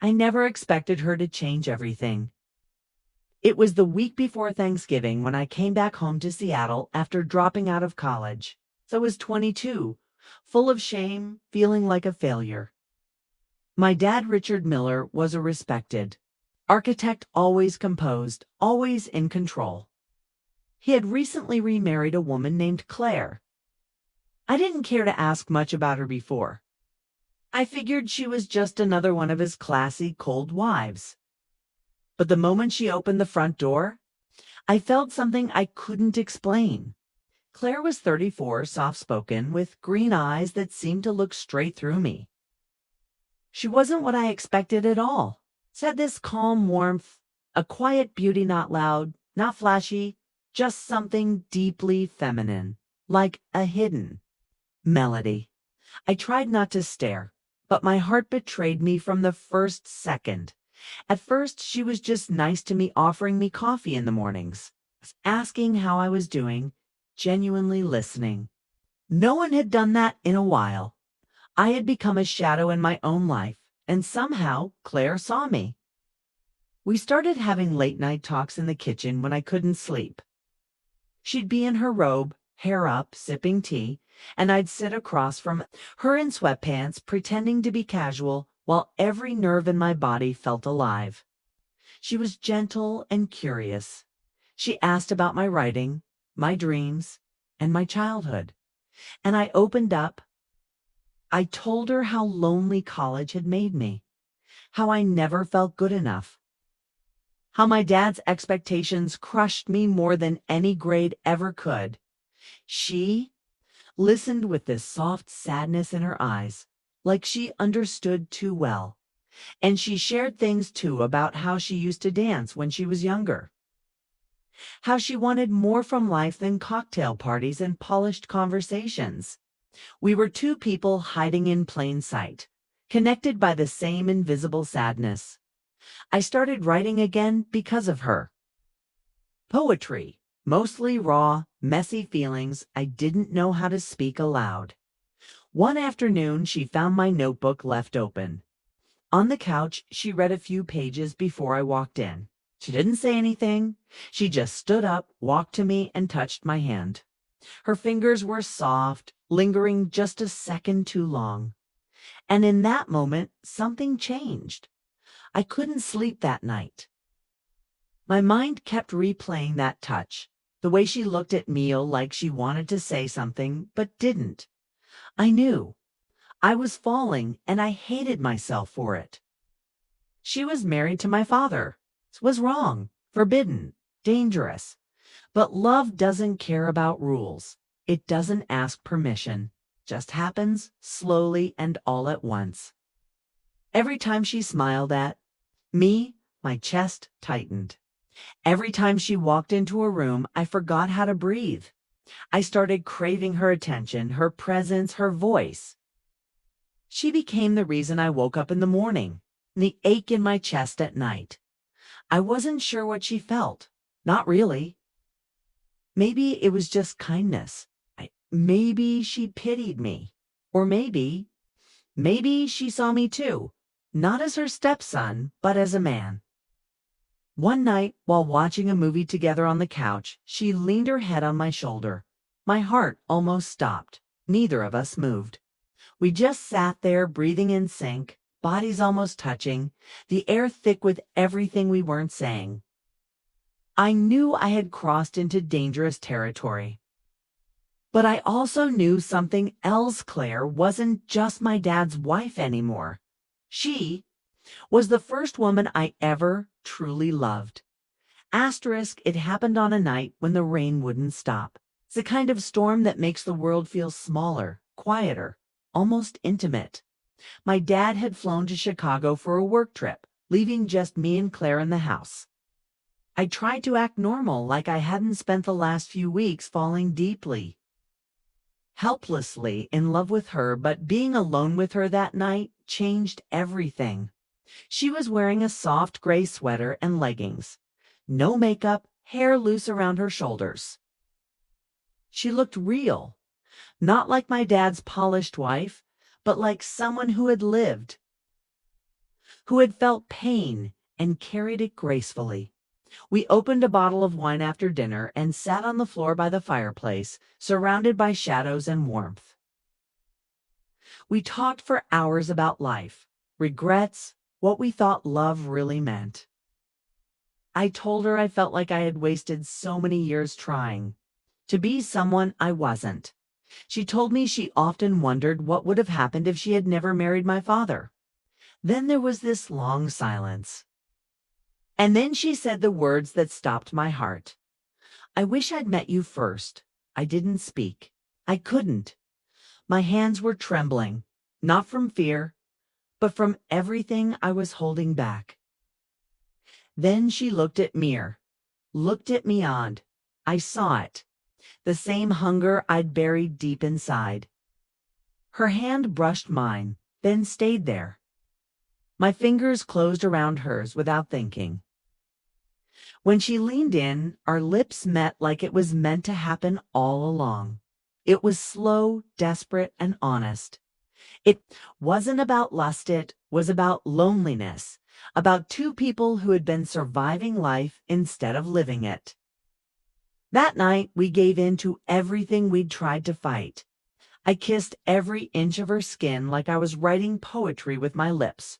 I never expected her to change everything. It was the week before Thanksgiving when I came back home to Seattle after dropping out of college. So I was 22, full of shame, feeling like a failure. My dad, Richard Miller, was a respected architect, always composed, always in control. He had recently remarried a woman named Claire. I didn't care to ask much about her before. I figured she was just another one of his classy, cold wives. But the moment she opened the front door, I felt something I couldn't explain. Claire was 34, soft-spoken, with green eyes that seemed to look straight through me. She wasn't what I expected at all. She had this calm warmth, a quiet beauty, not loud, not flashy, just something deeply feminine, like a hidden melody. I tried not to stare, but my heart betrayed me from the first second. At first, she was just nice to me, offering me coffee in the mornings, asking how I was doing, genuinely listening. No one had done that in a while. I had become a shadow in my own life, and somehow Claire saw me. We started having late-night talks in the kitchen when I couldn't sleep. She'd be in her robe, hair up, sipping tea, and I'd sit across from her in sweatpants, pretending to be casual, while every nerve in my body felt alive. She was gentle and curious. She asked about my writing, my dreams, and my childhood. And I opened up. I told her how lonely college had made me, how I never felt good enough, how my dad's expectations crushed me more than any grade ever could. She listened with this soft sadness in her eyes, like she understood too well. And she shared things too about how she used to dance when she was younger, how she wanted more from life than cocktail parties and polished conversations. We were two people hiding in plain sight, connected by the same invisible sadness. I started writing again because of her. Poetry, mostly raw, messy feelings I didn't know how to speak aloud. One afternoon, she found my notebook left open. On the couch, she read a few pages before I walked in. She didn't say anything. She just stood up, walked to me, and touched my hand. Her fingers were soft, lingering just a second too long. And in that moment, something changed. I couldn't sleep that night. My mind kept replaying that touch, the way she looked at me like she wanted to say something, but didn't. I knew. I was falling, and I hated myself for it. She was married to my father. It was wrong, forbidden, dangerous. But love doesn't care about rules. It doesn't ask permission. Just happens, slowly and all at once. Every time she smiled at me, my chest tightened. Every time she walked into a room, I forgot how to breathe. I started craving her attention, her presence, her voice. She became the reason I woke up in the morning, the ache in my chest at night. I wasn't sure what she felt. Not really. Maybe it was just kindness. Maybe she pitied me. Or maybe she saw me too, not as her stepson, but as a man. One night, while watching a movie together on the couch, she leaned her head on my shoulder. My heart almost stopped. Neither of us moved. We just sat there, breathing in sync, bodies almost touching, the air thick with everything we weren't saying. I knew I had crossed into dangerous territory. But I also knew something else. Claire wasn't just my dad's wife anymore. She was the first woman I ever truly loved. Asterisk, it happened on a night when the rain wouldn't stop. It's the kind of storm that makes the world feel smaller, quieter, almost intimate. My dad had flown to Chicago for a work trip, leaving just me and Claire in the house. I tried to act normal, like I hadn't spent the last few weeks falling deeply, helplessly in love with her, but being alone with her that night changed everything. She was wearing a soft gray sweater and leggings. No makeup, hair loose around her shoulders. She looked real, not like my dad's polished wife, but like someone who had lived. who had felt pain and carried it gracefully. We opened a bottle of wine after dinner and sat on the floor by the fireplace, surrounded by shadows and warmth. We talked for hours about life, regrets, what we thought love really meant. I told her I felt like I had wasted so many years trying to be someone I wasn't. She told me she often wondered what would have happened if she had never married my father. Then there was this long silence. And then she said the words that stopped my heart. I wish I'd met you first. I didn't speak. I couldn't. My hands were trembling, not from fear, but from everything I was holding back. Then she looked at Mir, looked at me on. I saw it, the same hunger I'd buried deep inside. Her hand brushed mine, then stayed there. My fingers closed around hers without thinking. When she leaned in, our lips met like it was meant to happen all along. It was slow, desperate, and honest. It wasn't about lust, it was about loneliness, about two people who had been surviving life instead of living it. That night, we gave in to everything we'd tried to fight. I kissed every inch of her skin like I was writing poetry with my lips.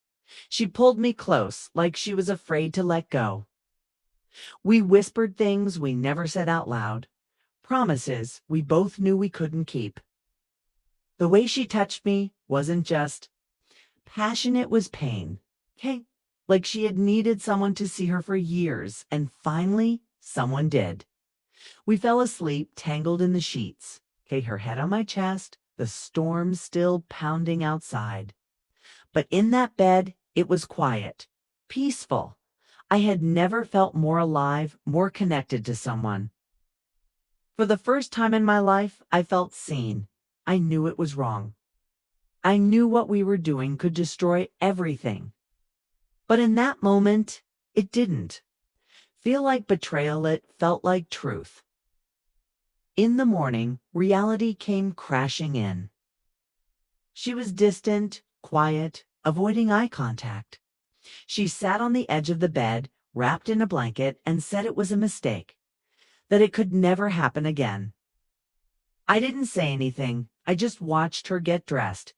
She pulled me close like she was afraid to let go. We whispered things we never said out loud, promises we both knew we couldn't keep. The way she touched me wasn't just passion, it was pain. Okay, like she had needed someone to see her for years, and finally, someone did. We fell asleep, tangled in the sheets. Okay, her head on my chest, the storm still pounding outside. But in that bed, it was quiet, peaceful. I had never felt more alive, more connected to someone. For the first time in my life, I felt seen. I knew it was wrong. I knew what we were doing could destroy everything. But in that moment, it didn't feel like betrayal, it felt like truth. In the morning, reality came crashing in. She was distant, quiet, avoiding eye contact. She sat on the edge of the bed, wrapped in a blanket, and said it was a mistake, that it could never happen again. I didn't say anything. I just watched her get dressed,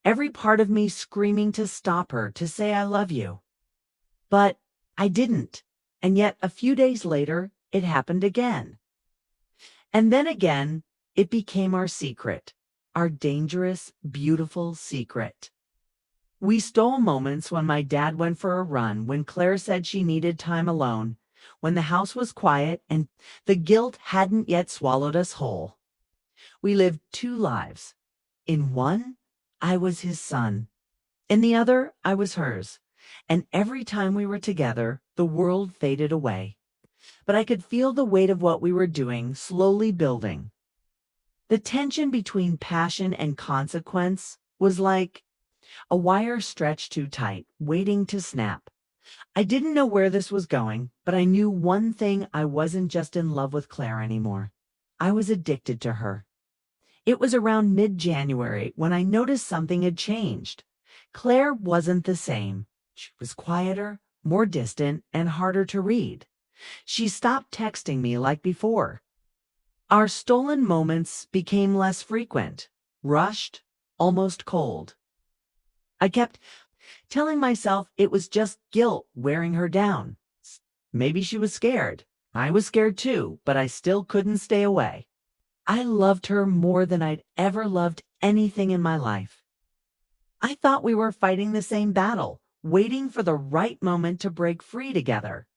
every part of me screaming to stop her, to say I love you. But I didn't. And yet a few days later, it happened again. And then again, it became our secret, our dangerous, beautiful secret. We stole moments when my dad went for a run, when Claire said she needed time alone, when the house was quiet and the guilt hadn't yet swallowed us whole. We lived two lives. In one, I was his son. In the other, I was hers. And every time we were together, the world faded away. But I could feel the weight of what we were doing slowly building. The tension between passion and consequence was like a wire stretched too tight, waiting to snap. I didn't know where this was going, but I knew one thing: I wasn't just in love with Claire anymore. I was addicted to her. It was around mid-January when I noticed something had changed. Claire wasn't the same. She was quieter, more distant, and harder to read. She stopped texting me like before. Our stolen moments became less frequent, rushed, almost cold. I kept telling myself it was just guilt wearing her down. Maybe she was scared. I was scared too, but I still couldn't stay away. I loved her more than I'd ever loved anything in my life. I thought we were fighting the same battle, waiting for the right moment to break free together.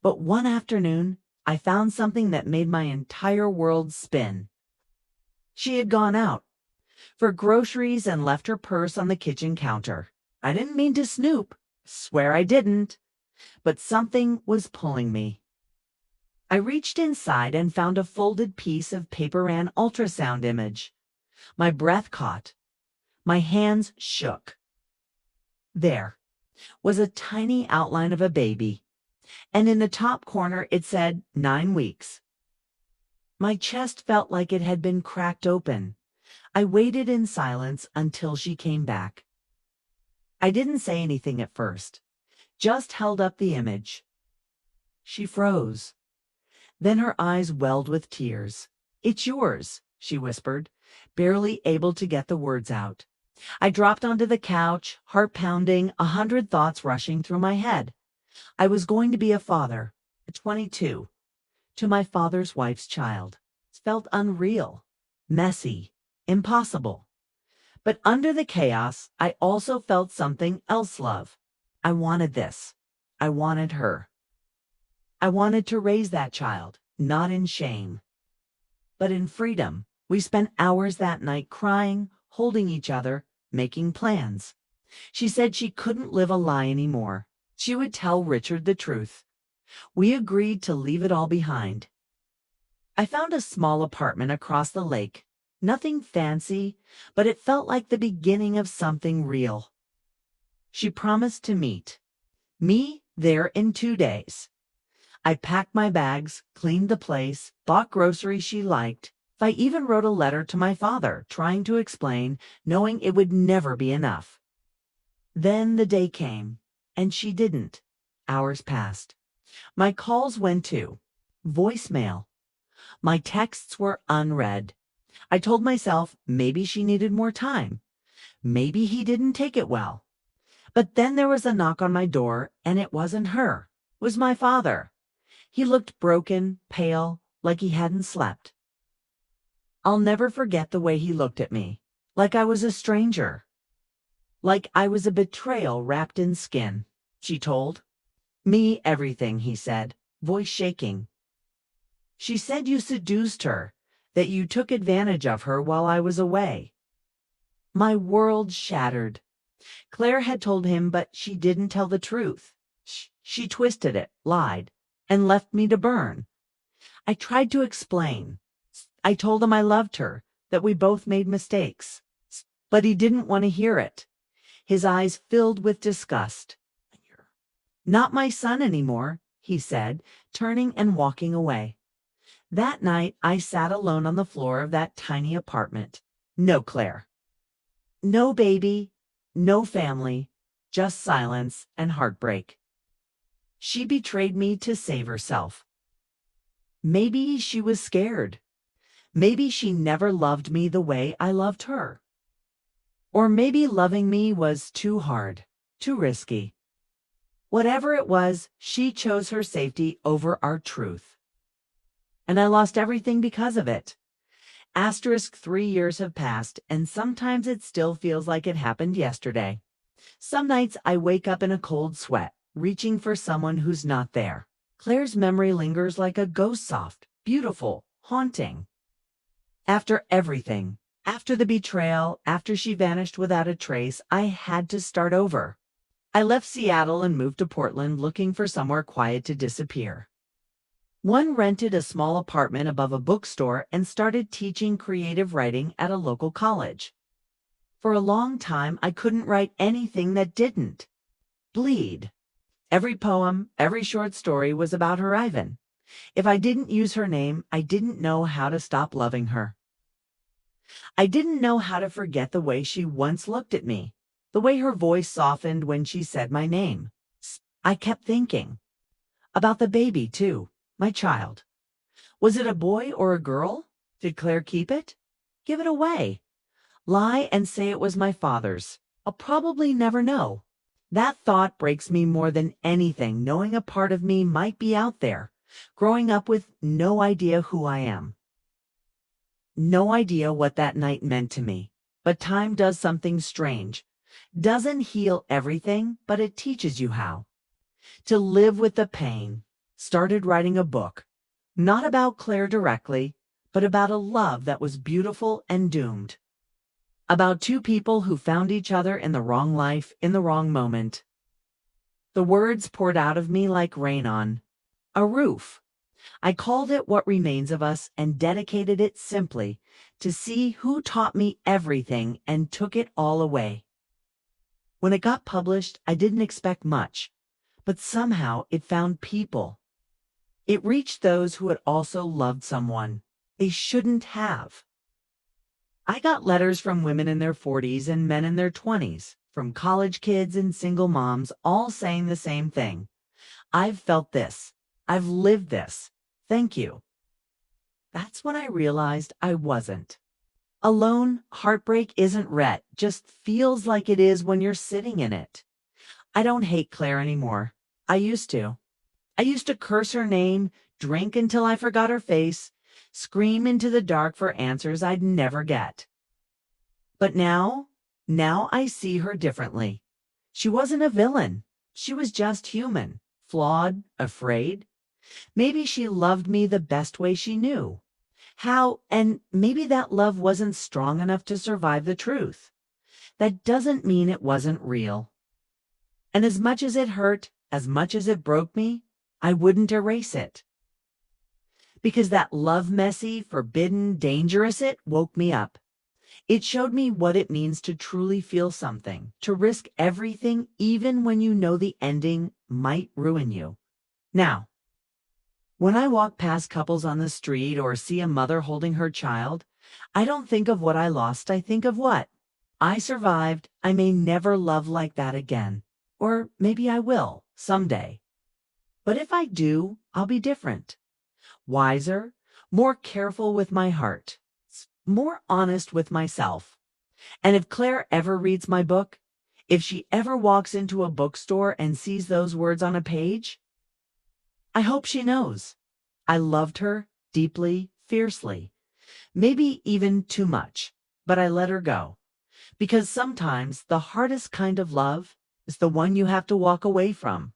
But one afternoon, I found something that made my entire world spin. She had gone out for groceries and left her purse on the kitchen counter. I didn't mean to snoop, swear I didn't, but something was pulling me. I reached inside and found a folded piece of paper-ran ultrasound image. My breath caught. My hands shook. There was a tiny outline of a baby, and in the top corner it said 9 weeks. My chest felt like it had been cracked open. I waited in silence until she came back. I didn't say anything at first, just held up the image. She froze. Then her eyes welled with tears. "It's yours," she whispered, barely able to get the words out. I dropped onto the couch, heart pounding, 100 thoughts rushing through my head. I was going to be a father, at 22, to my father's wife's child. It felt unreal, messy, impossible. But under the chaos, I also felt something else, love. I wanted this. I wanted her. I wanted to raise that child, not in shame, but in freedom. We spent hours that night crying, holding each other, making plans. She said she couldn't live a lie anymore. She would tell Richard the truth. We agreed to leave it all behind. I found a small apartment across the lake. Nothing fancy, but it felt like the beginning of something real. She promised to meet me there in 2 days. I packed my bags, cleaned the place, bought groceries she liked. I even wrote a letter to my father, trying to explain, knowing it would never be enough. Then the day came, and she didn't. Hours passed. My calls went to voicemail. My texts were unread. I told myself maybe she needed more time. Maybe he didn't take it well. But then there was a knock on my door, and it wasn't her. It was my father. He looked broken, pale, like he hadn't slept. I'll never forget the way he looked at me, like I was a stranger. Like I was a betrayal wrapped in skin. She told me everything, he said, voice shaking. She said you seduced her, that you took advantage of her while I was away. My world shattered. Claire had told him, but she didn't tell the truth. She twisted it, lied, and left me to burn. I tried to explain. I told him I loved her, that we both made mistakes. But he didn't want to hear it. His eyes filled with disgust. "Not my son anymore," he said, turning and walking away. That night, I sat alone on the floor of that tiny apartment. No Claire. No baby. No family. Just silence and heartbreak. She betrayed me to save herself. Maybe she was scared. Maybe she never loved me the way I loved her. Or maybe loving me was too hard, too risky. Whatever it was, she chose her safety over our truth. And I lost everything because of it. Asterisk 3 years have passed, and sometimes it still feels like it happened yesterday. Some nights I wake up in a cold sweat, reaching for someone who's not there. Claire's memory lingers like a ghost, soft, beautiful, haunting. After everything, after the betrayal, after she vanished without a trace, I had to start over. I left Seattle and moved to Portland looking for somewhere quiet to disappear. One rented a small apartment above a bookstore and started teaching creative writing at a local college. For a long time, I couldn't write anything that didn't bleed. Every poem, every short story was about her Ivan. If I didn't use her name, I didn't know how to stop loving her. I didn't know how to forget the way she once looked at me, the way her voice softened when she said my name. I kept thinking about the baby, too, my child. Was it a boy or a girl? Did Claire keep it? Give it away? Lie and say it was my father's? I'll probably never know. That thought breaks me more than anything, knowing a part of me might be out there, growing up with no idea who I am. No idea what that night meant to me. But time does something strange. Doesn't heal everything, but it teaches you how. To live with the pain. Started writing a book. Not about Claire directly, but about a love that was beautiful and doomed. About two people who found each other in the wrong life, in the wrong moment. The words poured out of me like rain on a roof. I called it What Remains of Us and dedicated it simply to see who taught me everything and took it all away. When it got published, I didn't expect much, but somehow it found people. It reached those who had also loved someone they shouldn't have. I got letters from women in their 40s and men in their 20s, from college kids and single moms, all saying the same thing. I've felt this. I've lived this. Thank you. That's when I realized I wasn't alone. Heartbreak isn't ret, just feels like it is when you're sitting in it. I don't hate Claire anymore. I used to. I used to curse her name, drink until I forgot her face, scream into the dark for answers I'd never get. But now I see her differently. She wasn't a villain. She was just human, flawed, afraid. Maybe she loved me the best way she knew how, and maybe that love wasn't strong enough to survive the truth. That doesn't mean it wasn't real. And as much as it hurt, as much as it broke me, I wouldn't erase it. Because that love messy, forbidden, dangerous it woke me up. It showed me what it means to truly feel something, to risk everything even when you know the ending might ruin you. Now, when I walk past couples on the street or see a mother holding her child, I don't think of what I lost. I think of what I survived. I may never love like that again. Or maybe I will someday. But if I do, I'll be different. Wiser, more careful with my heart, more honest with myself. And if Claire ever reads my book, if she ever walks into a bookstore and sees those words on a page, I hope she knows I loved her deeply, fiercely, maybe even too much, but I let her go. Because sometimes the hardest kind of love is the one you have to walk away from.